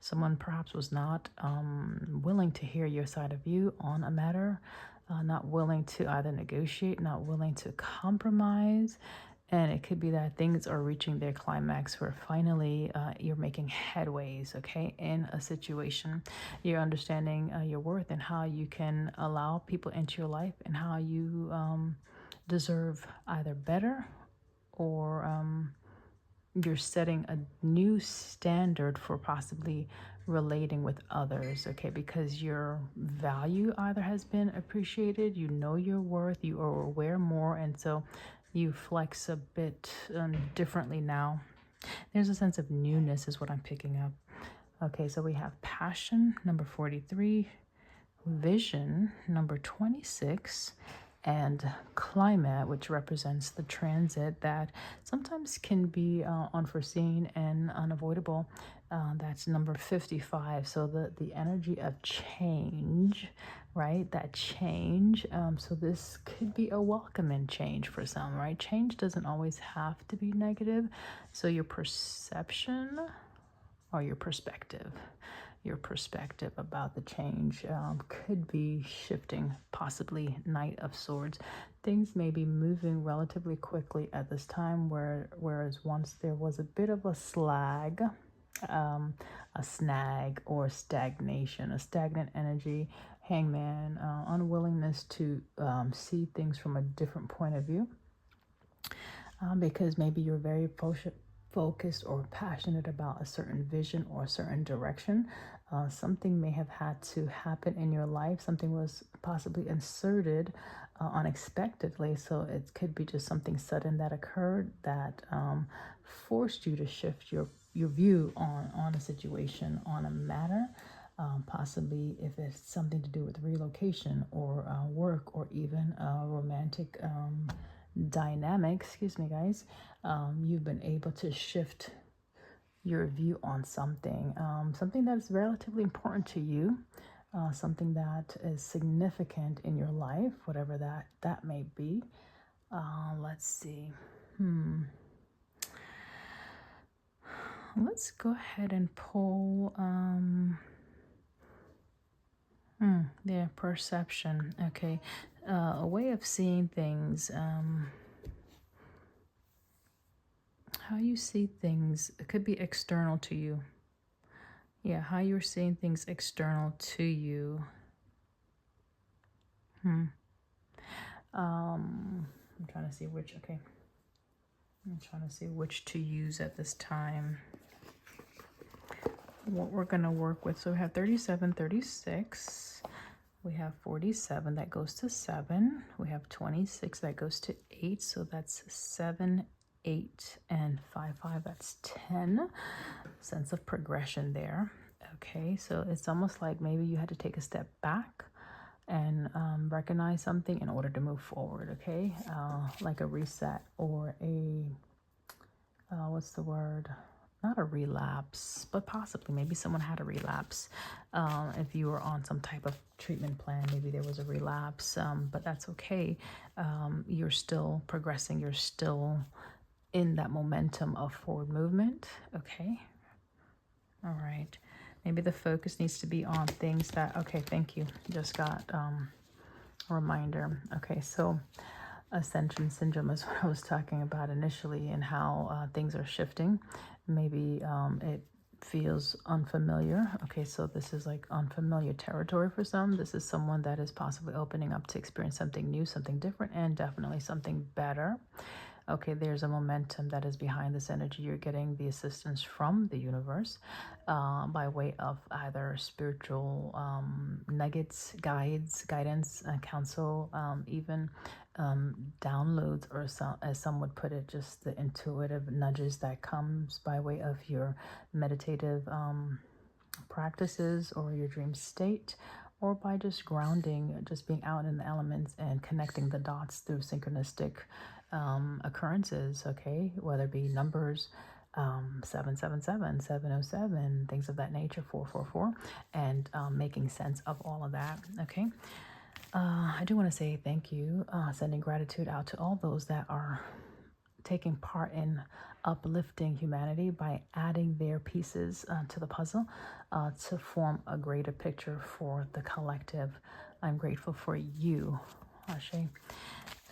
Someone perhaps was not willing to hear your side of view on a matter, not willing to either negotiate, not willing to compromise. And it could be that things are reaching their climax where finally you're making headways, okay, in a situation. You're understanding your worth and how you can allow people into your life and how you deserve either better or you're setting a new standard for possibly relating with others, okay, because your value either has been appreciated, you know your worth, you are aware more, and so you flex a bit differently now. There's a sense of newness is what I'm picking up. Okay, so we have passion, number 43, vision, number 26, and climate, which represents the transit that sometimes can be unforeseen and unavoidable. That's number 55. So the energy of change, right? That change. So this could be a welcoming change for some, right? Change doesn't always have to be negative. So your perception or your perspective about the change could be shifting, possibly Knight of Swords. Things may be moving relatively quickly at this time, whereas once there was a bit of a um, a snag or stagnation, a stagnant energy, hangman, unwillingness to see things from a different point of view, because maybe you're very focused or passionate about a certain vision or a certain direction. Something may have had to happen in your life. Something was possibly inserted unexpectedly. So it could be just something sudden that occurred that forced you to shift your view on a situation, on a matter. Possibly if it's something to do with relocation or work or even romantic dynamic, excuse me guys, you've been able to shift your view on something, something that's relatively important to you, something that is significant in your life, whatever that may be. Let's see. Let's go ahead and pull yeah, perception. Okay. A way of seeing things, how you see things. It could be external to you. Yeah, how you're seeing things external to you. I'm trying to see which, okay. I'm trying to see which to use at this time. What we're going to work with. So we have 37, 36. We have 47 that goes to 7. We have 26 that goes to 8. So that's 7, 8, and 5, 5. That's 10. Sense of progression there. Okay, so it's almost like maybe you had to take a step back and recognize something in order to move forward, okay? Like a reset or a, what's the word? Not a relapse, but possibly maybe someone had a relapse. If you were on some type of treatment plan, maybe there was a relapse, but that's okay. You're still progressing. You're still in that momentum of forward movement, okay? All right. Maybe the focus needs to be on things that, okay, thank you. Just got a reminder. Okay, so ascension syndrome is what I was talking about initially and how things are shifting. Maybe it feels unfamiliar. Okay, so this is like unfamiliar territory for some. This is someone that is possibly opening up to experience something new, something different, and definitely something better. Okay, there's a momentum that is behind this energy. You're getting the assistance from the universe by way of either spiritual nuggets, guidance, counsel, even downloads, or some, as some would put it, just the intuitive nudges that comes by way of your meditative practices or your dream state, or by just grounding, just being out in the elements and connecting the dots through synchronistic occurrences, okay, whether it be numbers, 777, 707, things of that nature, 444, and making sense of all of that, okay. I do want to say thank you, sending gratitude out to all those that are taking part in uplifting humanity by adding their pieces to the puzzle to form a greater picture for the collective. I'm grateful for you, Ashe.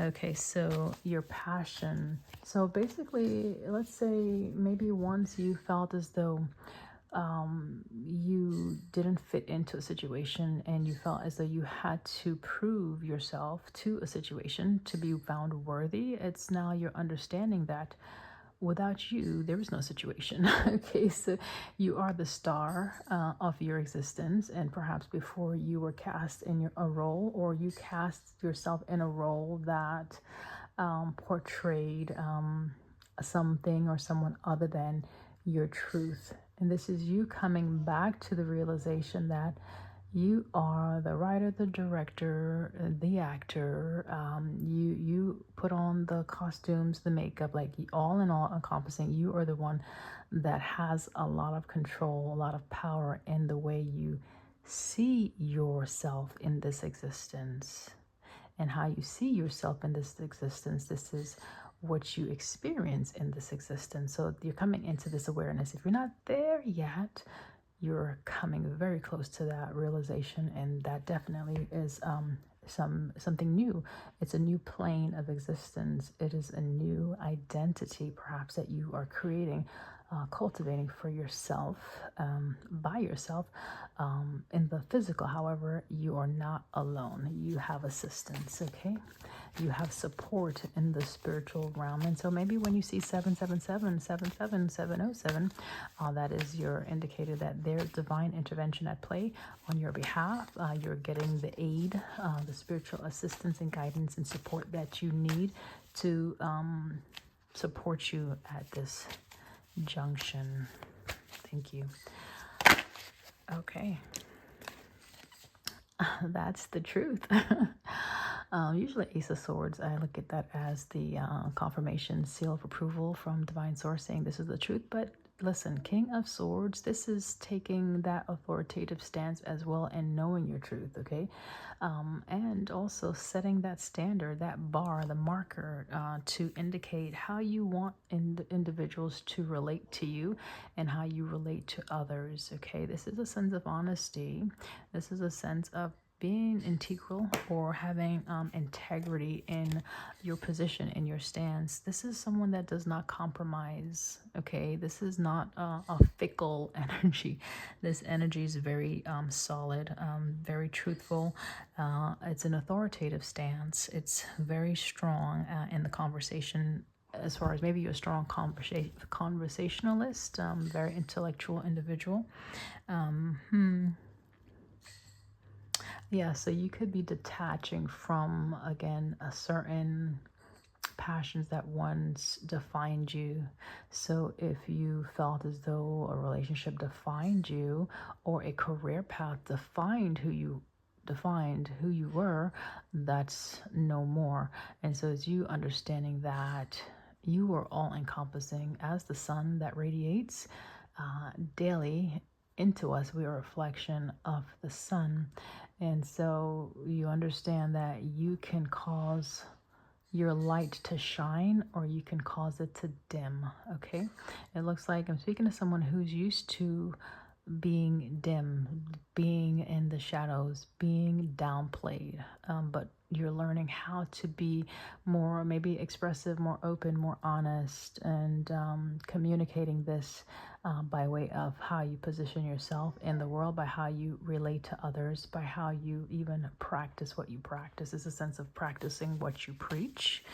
Okay, so your passion. So basically, let's say maybe once you felt as though you didn't fit into a situation and you felt as though you had to prove yourself to a situation to be found worthy. It's now you're understanding that without you, there is no situation. Okay, so you are the star of your existence, and perhaps before you were cast in a role, or you cast yourself in a role that portrayed something or someone other than your truth. And this is you coming back to the realization that you are the writer, the director, the actor. You put on the costumes, the makeup, like all in all encompassing. You are the one that has a lot of control, a lot of power in the way you see yourself in this existence. And how you see yourself in this existence, this is what you experience in this existence. So you're coming into this awareness. If you're not there yet, you're coming very close to that realization, and that definitely is something new. It's a new plane of existence. It is a new identity, perhaps, that you are creating, cultivating for yourself, by yourself. In the physical, however, you are not alone. You have assistance, okay? You have support in the spiritual realm. And so maybe when you see 777, 77707, that is your indicator that there's divine intervention at play on your behalf. You're getting the aid, the spiritual assistance and guidance and support that you need to support you at this junction. Thank you. Okay. That's the truth. Usually Ace of Swords, I look at that as the confirmation seal of approval from divine source saying this is the truth. But listen, King of Swords, this is taking that authoritative stance as well and knowing your truth, okay? And also setting that standard, that bar, the marker to indicate how you want individuals to relate to you and how you relate to others, okay? This is a sense of honesty. This is a sense of being integral or having integrity in your position, in your stance. This is someone that does not compromise, okay? This is not a fickle energy. This energy is very solid, very truthful. It's an authoritative stance. It's very strong in the conversation, as far as maybe you're a strong conversationalist, very intellectual individual. Yeah, so you could be detaching from, again, a certain passions that once defined you. So if you felt as though a relationship defined you or a career path defined who you were, that's no more. And so it's you understanding that you are all encompassing as the sun that radiates daily into us. We are a reflection of the sun. And so you understand that you can cause your light to shine or you can cause it to dim, okay? It looks like I'm speaking to someone who's used to being dim, being in the shadows, being downplayed, but you're learning how to be more maybe expressive, more open, more honest, and communicating this by way of how you position yourself in the world, by how you relate to others, by how you even practice what you practice. It's a sense of practicing what you preach.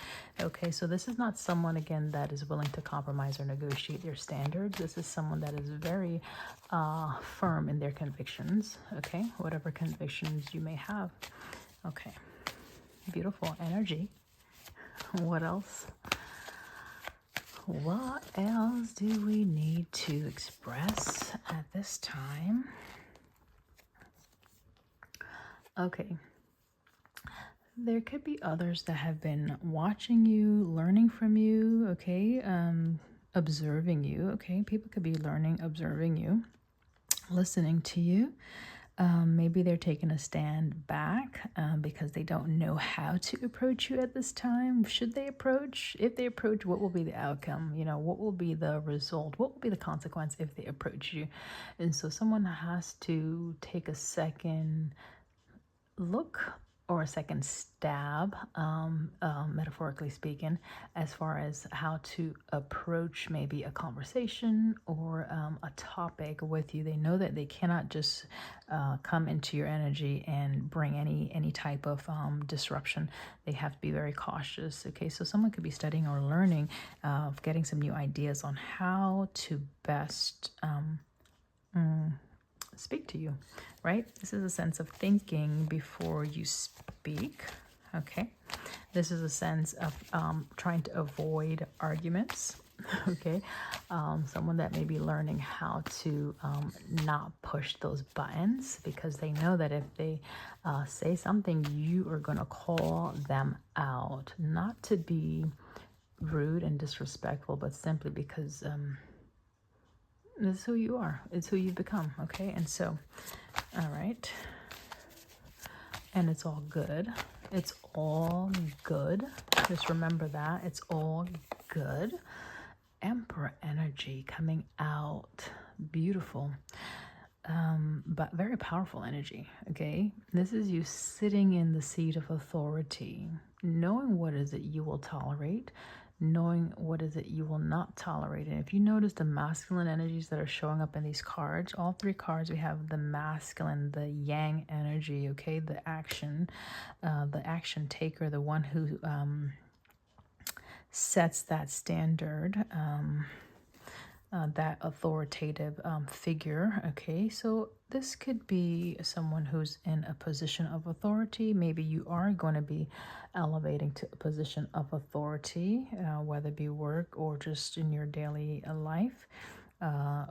Okay, so this is not someone, again, that is willing to compromise or negotiate their standards. This is someone that is very firm in their convictions, okay, whatever convictions you may have. Okay, beautiful energy. What else? What else do we need to express at this time? Okay. There could be others that have been watching you, learning from you, okay? Observing you, okay? People could be learning, observing you, listening to you. Maybe they're taking a stand back because they don't know how to approach you at this time. Should they approach? If they approach, what will be the outcome? You know, what will be the result? What will be the consequence if they approach you? And so someone has to take a second look or a second stab, metaphorically speaking, as far as how to approach maybe a conversation or a topic with you. They know that they cannot just come into your energy and bring any type of disruption. They have to be very cautious. Okay, so someone could be studying or learning, getting some new ideas on how to best speak to you, right? This is a sense of thinking before you speak, okay? This is a sense of trying to avoid arguments, okay? Someone that may be learning how to not push those buttons because they know that if they say something, you are going to call them out. Not to be rude and disrespectful, but simply because this is who you are. It's who you've become, okay? And so, all right. And it's all good. It's all good. Just remember that. It's all good. Emperor energy coming out. Beautiful. But very powerful energy, okay? This is you sitting in the seat of authority, knowing what is it you will tolerate, knowing what is it you will not tolerate. And if you notice the masculine energies that are showing up in these cards, all three cards, we have the masculine, the yang energy, okay? The action taker, the one who sets that standard, that authoritative figure, okay? So this could be someone who's in a position of authority. Maybe you are going to be elevating to a position of authority, whether it be work or just in your daily life,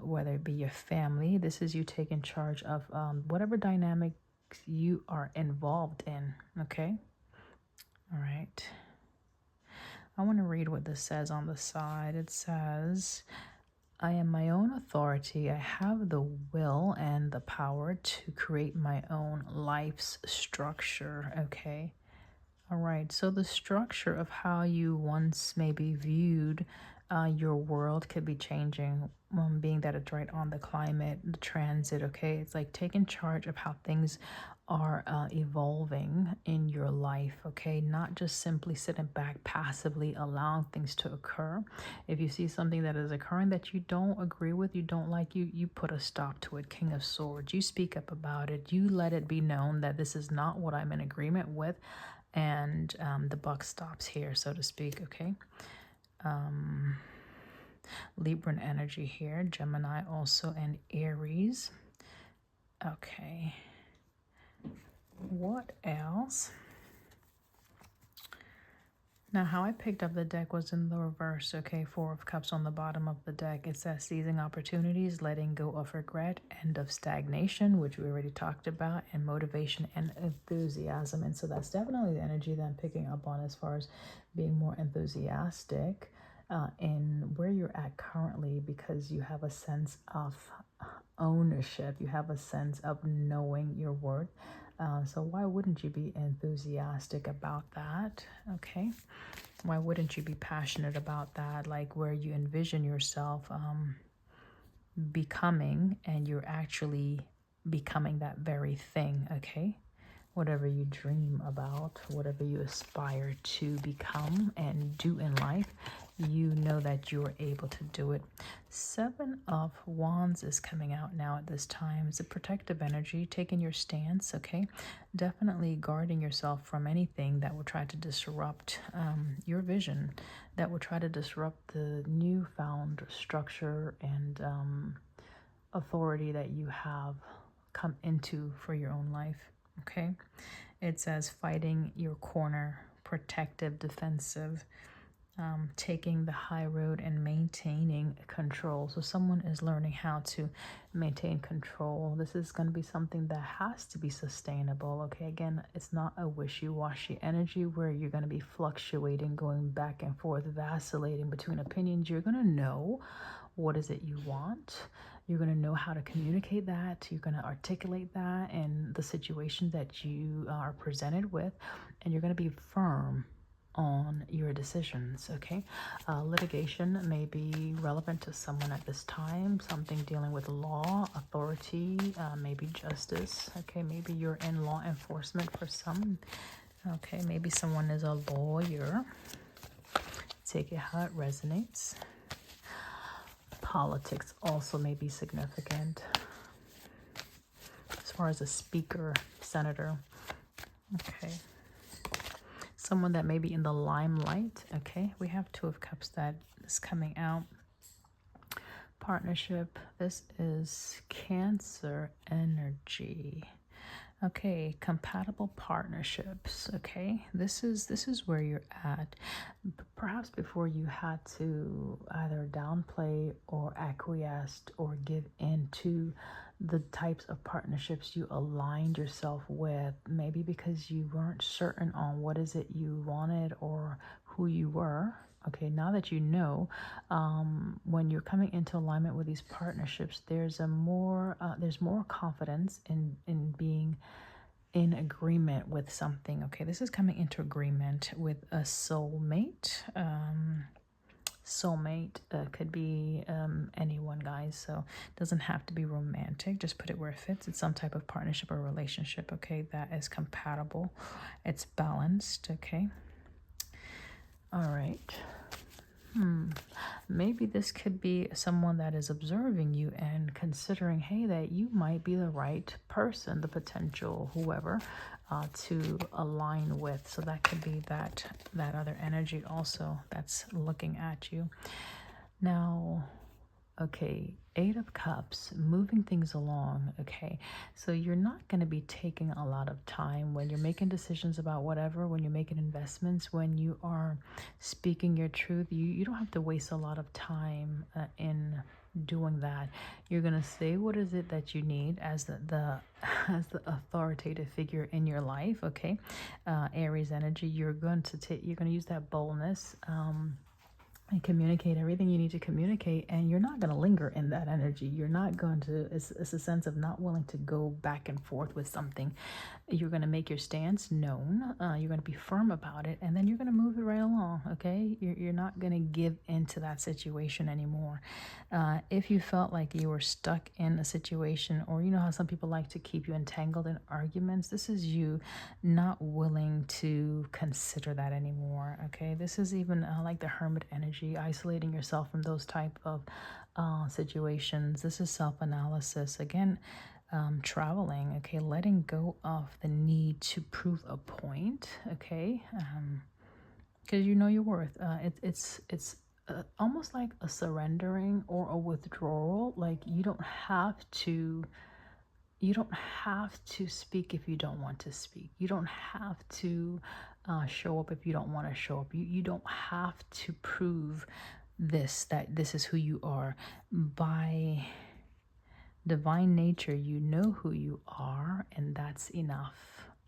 whether it be your family. This is you taking charge of whatever dynamic you are involved in, okay? All right. I want to read what this says on the side. It says, I am my own authority. I have the will and the power to create my own life's structure. Okay. All right. So the structure of how you once maybe viewed your world could be changing, being that it's right on the climate, the transit. Okay. It's like taking charge of how things are evolving in your life, okay? Not just simply sitting back passively allowing things to occur. If you see something that is occurring that you don't agree with, you don't like, you put a stop to it. King of Swords, you speak up about it. You let it be known that this is not what I'm in agreement with, and the buck stops here, so to speak, okay? Libran energy here, Gemini also, and Aries. Okay. What else? Now, how I picked up the deck was in the reverse, okay? Four of Cups on the bottom of the deck. It says seizing opportunities, letting go of regret, end of stagnation, which we already talked about, and motivation and enthusiasm. And so that's definitely the energy that I'm picking up on as far as being more enthusiastic in where you're at currently, because you have a sense of ownership. You have a sense of knowing your worth. So why wouldn't you be enthusiastic about that? Okay. Why wouldn't you be passionate about that? Like where you envision yourself becoming, and you're actually becoming that very thing, okay? Whatever you dream about, whatever you aspire to become and do in life, you know that you're able to do it. Seven of Wands is coming out now at this time. It's a protective energy, taking your stance, okay? Definitely guarding yourself from anything that will try to disrupt your vision, that will try to disrupt the newfound structure and authority that you have come into for your own life. Okay, it says fighting your corner, protective, defensive, taking the high road and maintaining control. So someone is learning how to maintain control. This is going to be something that has to be sustainable. Okay, again, it's not a wishy-washy energy where you're going to be fluctuating, going back and forth, vacillating between opinions. You're going to know what is it you want. You're going to know how to communicate that. You're going to articulate that in the situation that you are presented with, and you're going to be firm on your decisions. Okay, litigation may be relevant to someone at this time, something dealing with law, authority, maybe justice. Okay, maybe you're in law enforcement for some. Okay, maybe someone is a lawyer. Take it how it resonates. Politics also may be significant as far as a speaker, senator. Okay, someone that may be in the limelight. Okay, we have Two of Cups that is coming out. Partnership. This is Cancer energy. Okay, compatible partnerships. Okay, this is where you're at. Perhaps before you had to either downplay or acquiesce or give in to the types of partnerships you aligned yourself with, maybe because you weren't certain on what is it you wanted or who you were. Okay, now that you know, when you're coming into alignment with these partnerships, there's more confidence in being in agreement with something. Okay, this is coming into agreement with a soulmate. Soulmate could be anyone, guys, so it doesn't have to be romantic. Just put it where it fits. It's some type of partnership or relationship, okay, that is compatible. It's balanced. Okay, all right. Maybe this could be someone that is observing you and considering, hey, that you might be the right person, the potential whoever, to align with. So that could be that other energy also that's looking at you. Now, okay, Eight of Cups, moving things along. Okay, so you're not going to be taking a lot of time when you're making decisions about whatever, when you're making investments, when you are speaking your truth. You don't have to waste a lot of time in doing that. You're going to say what is it that you need as the as the authoritative figure in your life. Okay, Aries energy. You're going to use that boldness. And communicate everything you need to communicate, and you're not going to linger in that energy. You're not going to, it's a sense of not willing to go back and forth with something. You're going to make your stance known. You're going to be firm about it, and then you're going to move it right along. Okay, you're not going to give into that situation anymore. If you felt like you were stuck in a situation, or you know how some people like to keep you entangled in arguments, this is you not willing to consider that anymore. Okay, this is even like the Hermit energy, isolating yourself from those type of situations. This is self-analysis again. Traveling. Okay, letting go of the need to prove a point. Okay, because you know your worth. It's almost like a surrendering or a withdrawal. Like you don't have to speak if you don't want to speak. You don't have to show up if you don't want to show up. You don't have to prove that this is who you are. By divine nature, you know who you are, and that's enough.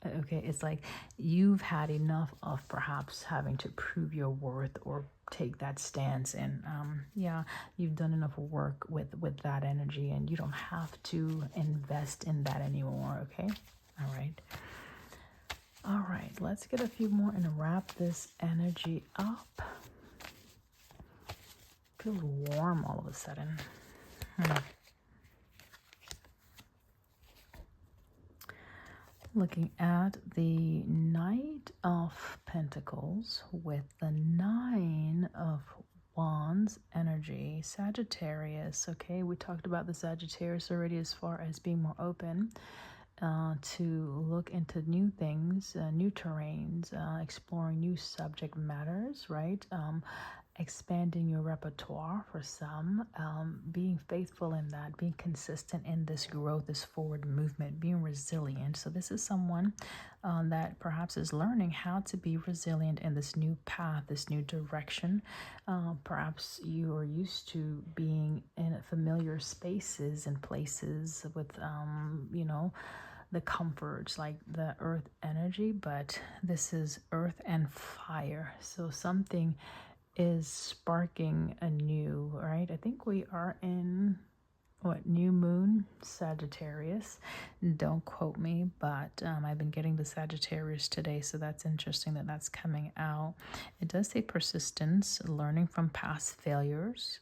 Okay, it's like you've had enough of perhaps having to prove your worth or take that stance, and yeah, you've done enough work with that energy, and you don't have to invest in that anymore. Okay, all right, let's get a few more and wrap this energy up. Feels warm all of a sudden. Looking at the Knight of Pentacles with the Nine of Wands energy, Sagittarius. Okay, we talked about the Sagittarius already as far as being more open to look into new things, new terrains, exploring new subject matters, right? Expanding your repertoire for some, being faithful in that, being consistent in this growth, this forward movement, being resilient. So this is someone that perhaps is learning how to be resilient in this new path, this new direction. Perhaps you are used to being in familiar spaces and places with, you know, the comforts like the earth energy, but this is earth and fire. So something is sparking anew, right? I think we are in what, new moon, Sagittarius. Don't quote me, but I've been getting the Sagittarius today, so that's interesting that that's coming out. It does say persistence, learning from past failures,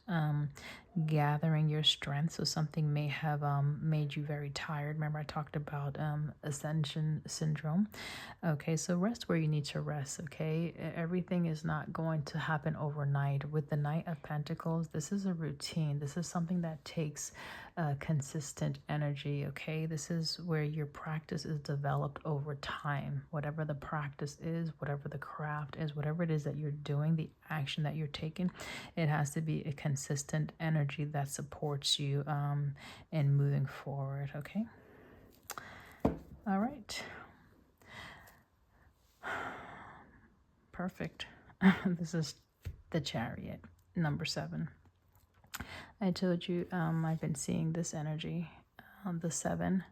gathering your strength. So something may have made you very tired. Remember I talked about ascension syndrome. Okay, so rest where you need to rest, okay? Everything is not going to happen overnight. With the Knight of Pentacles, this is a routine. This is something that takes consistent energy, okay? This is where your practice is developed over time. Whatever the practice is, whatever the craft is, whatever it is that you're doing, the action that you're taking, it has to be a consistent energy that supports you in moving forward, okay? All right. Perfect. This is the Chariot, number 7. I told you I've been seeing this energy, the 7.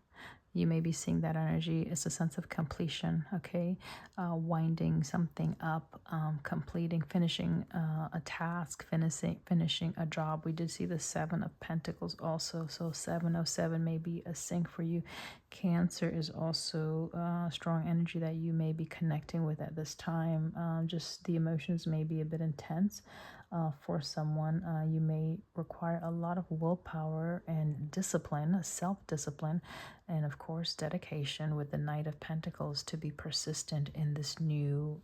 You may be seeing that energy. It's a sense of completion, okay? Winding something up, completing, finishing a task, finishing a job. We did see the 7 of Pentacles also, so 707 may be a sync for you. Cancer is also strong energy that you may be connecting with at this time. Just the emotions may be a bit intense. For someone, you may require a lot of willpower and discipline, self-discipline, and of course dedication with the Knight of Pentacles to be persistent in this new,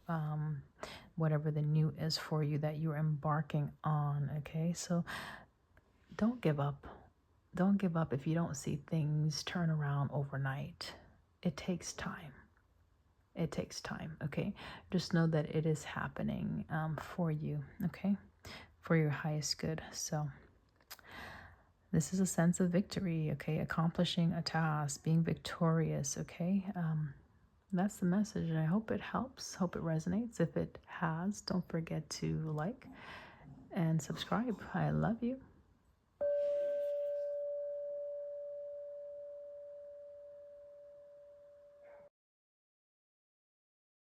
whatever the new is for you that you're embarking on, okay? So don't give up. Don't give up if you don't see things turn around overnight. It takes time. It takes time, okay? Just know that it is happening for you, okay? For your highest good. So this is a sense of victory, okay? Accomplishing a task, being victorious, okay? That's the message, and I hope it helps. Hope it resonates. If it has, don't forget to like and subscribe. I love you.